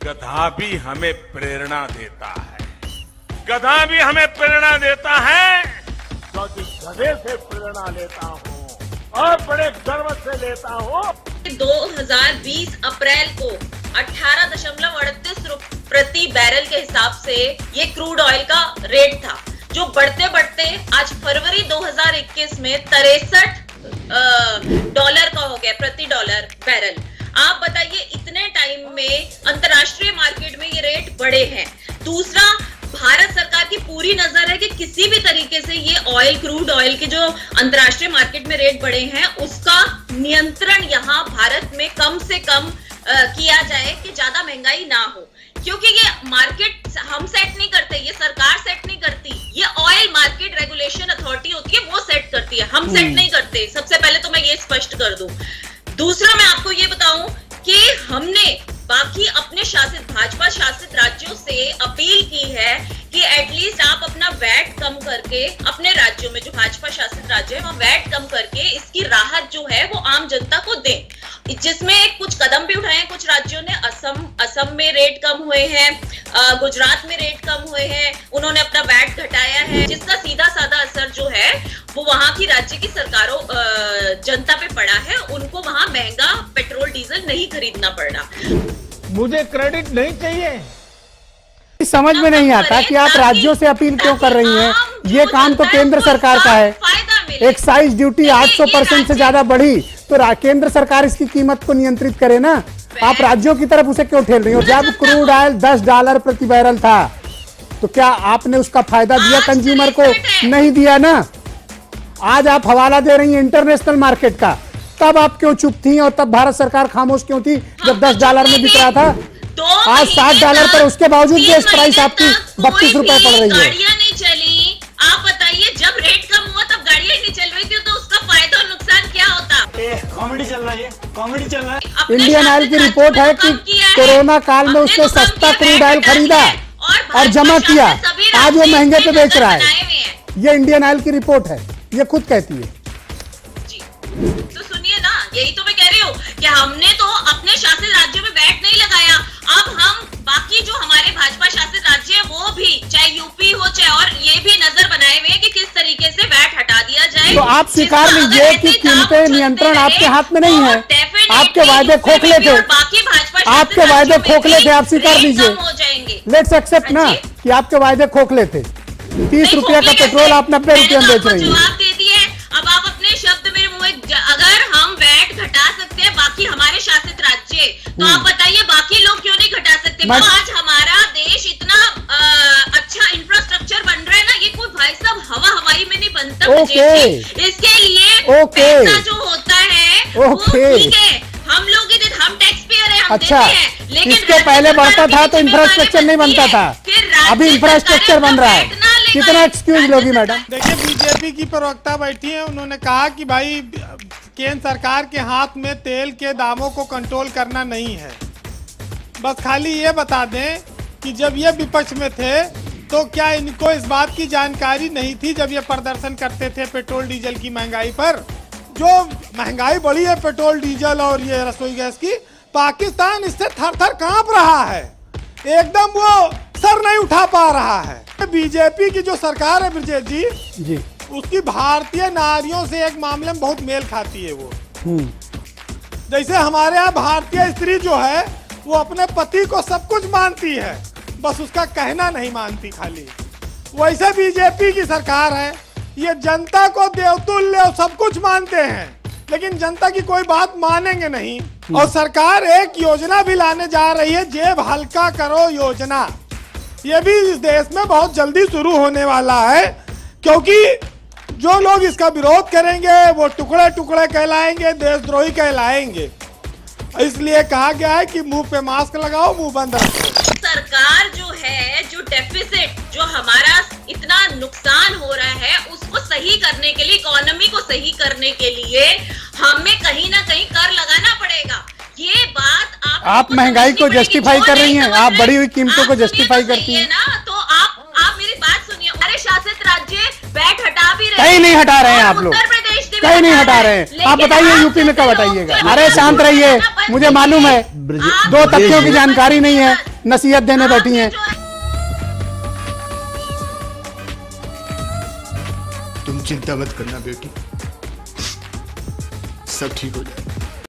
गधा भी हमें प्रेरणा देता है, गधा भी हमें प्रेरणा देता है। तो जिस गधे से प्रेरणा लेता हूँ और बड़े गर्व से लेता हूँ। 2020 अप्रैल को 18.38 रुपए प्रति बैरल के हिसाब से ये क्रूड ऑयल का रेट था, जो बढ़ते बढ़ते आज फरवरी 2021 में $63 का हो गया प्रति डॉलर बैरल। आप बताइए, इतने टाइम में अंतर्राष्ट्रीय मार्केट में ये रेट बढ़े हैं। दूसरा, भारत सरकार की पूरी नजर है कि किसी भी तरीके से ये ऑयल, क्रूड ऑयल के जो अंतर्राष्ट्रीय मार्केट में रेट बढ़े हैं उसका नियंत्रण यहाँ भारत में कम से कम किया जाए कि ज्यादा महंगाई ना हो, क्योंकि ये मार्केट हम सेट नहीं करते, ये सरकार सेट नहीं करती, ये ऑयल मार्केट रेगुलेशन अथॉरिटी होती है, वो सेट करती है, हम सेट नहीं करते। सबसे पहले तो मैं ये स्पष्ट कर दूं। दूसरा, मैं आपको ये बताऊं कि हमने बाकी अपने शासित, भाजपा शासित राज्यों से अपील की है कि एटलीस्ट आप अपना वैट कम करके अपने राज्यों में, जो भाजपा शासित राज्य है, वहां वैट कम करके इसकी राहत जो है वो आम जनता को दें, जिसमें कुछ कदम भी उठाए हैं कुछ राज्यों ने। असम में रेट कम हुए हैं, गुजरात में रेट कम हुए हैं, उन्होंने अपना वैट घटाया है, जिसका सीधा साधा असर जो है वो वहां की राज्य की सरकारों, जनता पे पड़ा है। उनको वहां महंगा पेट्रोल डीजल नहीं खरीदना पड़ रहा। मुझे क्रेडिट नहीं चाहिए। समझ में नहीं आता कि आप राज्यों से अपील क्यों कर रही हैं। ये काम तो केंद्र सरकार का है। एक्साइज ड्यूटी 800% से ज्यादा बढ़ी तो केंद्र सरकार इसकी कीमत को नियंत्रित करे ना। आप राज्यों की तरफ उसे क्यों ठेल रही हो? जब क्रूड ऑयल $10 प्रति बैरल था तो क्या आपने उसका फायदा दिया कंज्यूमर को? नहीं दिया ना। आज आप हवाला दे रही हैं इंटरनेशनल मार्केट का, तब आप क्यों चुप थी और तब भारत सरकार खामोश क्यों थी जब $10 में बिक रहा था? आज $60 पर, उसके बावजूद गैस प्राइस आपकी ₹32 पड़ रही है। गाड़ियां नहीं चली। आप बताइए, जब रेट कम हुआ तब गाड़ियां नहीं चल रही थी, तो उसका फायदा और नुकसान क्या होता? कॉमेडी चल रहा है, कॉमेडी चल रहा है। इंडियन ऑयल की रिपोर्ट है कि कोरोना काल में उसने सस्ता क्रूड ऑयल खरीदा और जमा किया, आज वो महंगे पे बेच रहा है। ये इंडियन ऑयल की रिपोर्ट है, ये खुद कहती है। तो सुनिए ना, यही तो मैं कह रही हूँ कि हमने तो अपने शासित राज्यों में वैट नहीं लगाया। अब हम बाकी जो हमारे भाजपा शासित राज्य है वो भी, चाहे यूपी हो चाहे और, ये भी नजर बनाए हुए हैं कि किस तरीके से वैट हटा दिया जाए। तो आप स्वीकार लीजिए कि कीमतें नियंत्रण आपके हाथ में नहीं है। आपके वायदे खोखले थे, आपके वायदे खोखले थे, आप स्वीकार लीजिए। लेट्स एक्सेप्ट ना कि आपके वायदे खोखले थे। 30 रुपया का पेट्रोल आप 90 रुपया में बेच रही है। जवाब दे दिए। अब आप अपने शब्द मेरे मुंह, अगर हम वैट घटा सकते हैं बाकी हमारे शासित राज्य, तो आप बताइए बाकी लोग क्यों नहीं घटा सकते? तो आज हमारा देश इतना अच्छा इंफ्रास्ट्रक्चर बन रहा है ना, ये कोई भाई साहब हवाई में नहीं बनता। इसके लिए पैसा जो होता है वो ठीक है, हम लोग हम टैक्स पेयर है, हम देते हैं, लेकिन इसके पहले बढ़ता था तो इंफ्रास्ट्रक्चर नहीं बनता था, अभी इंफ्रास्ट्रक्चर बन रहा है। कितना एक्सक्यूज लोगी मैडम? देखिए, बीजेपी की प्रवक्ता बैठी है, उन्होंने कहा कि भाई केंद्र सरकार के हाथ में तेल के दामों को कंट्रोल करना नहीं है। बस खाली ये बता दें कि जब ये विपक्ष में थे तो क्या इनको इस बात की जानकारी नहीं थी, जब ये प्रदर्शन करते थे पेट्रोल डीजल की महंगाई पर? जो महंगाई बढ़ी है पेट्रोल डीजल और ये रसोई गैस की, पाकिस्तान इससे थर थर कांप रहा है, एकदम वो सर नहीं उठा पा रहा है। बीजेपी की जो सरकार है ब्रजेश जी, उसकी भारतीय नारियों से एक मामले में बहुत मेल खाती है वो। जैसे हमारे यहाँ भारतीय स्त्री जो है वो अपने पति को सब कुछ मानती है, बस उसका कहना नहीं मानती खाली, वैसे बीजेपी की सरकार है, ये जनता को देवतुल्य सब कुछ मानते हैं, लेकिन जनता की कोई बात मानेंगे नहीं। और सरकार एक योजना भी लाने जा रही है, जेब हल्का करो योजना। ये भी इस देश में बहुत जल्दी शुरू होने वाला है, क्योंकि जो लोग इसका विरोध करेंगे वो टुकड़े टुकड़े कहलाएंगे, देशद्रोही कहलाएंगे। इसलिए कहा गया है कि मुंह पे मास्क लगाओ, मुंह बंद रखो। सरकार जो है, जो डेफिसिट, जो हमारा इतना नुकसान हो रहा है, उसको सही करने के लिए, इकोनॉमी को सही करने के लिए हमें कहीं ना कहीं कर लगाना पड़ेगा। ये बात आप महंगाई को जस्टिफाई कर रही हैं, आप बढ़ी हुई कीमतों को जस्टिफाई करती हैं ना। तो आप मेरी बात सुनिए, हमारे शासित राज्य वैट हटा भी रहे, कहीं नहीं हटा रहे हैं आप लोग, कहीं नहीं हटा रहे हैं। आप बताइए यूपी में कब हटाइएगा? अरे शांत रहिए, मुझे मालूम है 2 तथ्यों की जानकारी नहीं है। नसीहत देने बैठी हैं। तुम चिंता मत करना बेटी, सब ठीक हो जाएगा।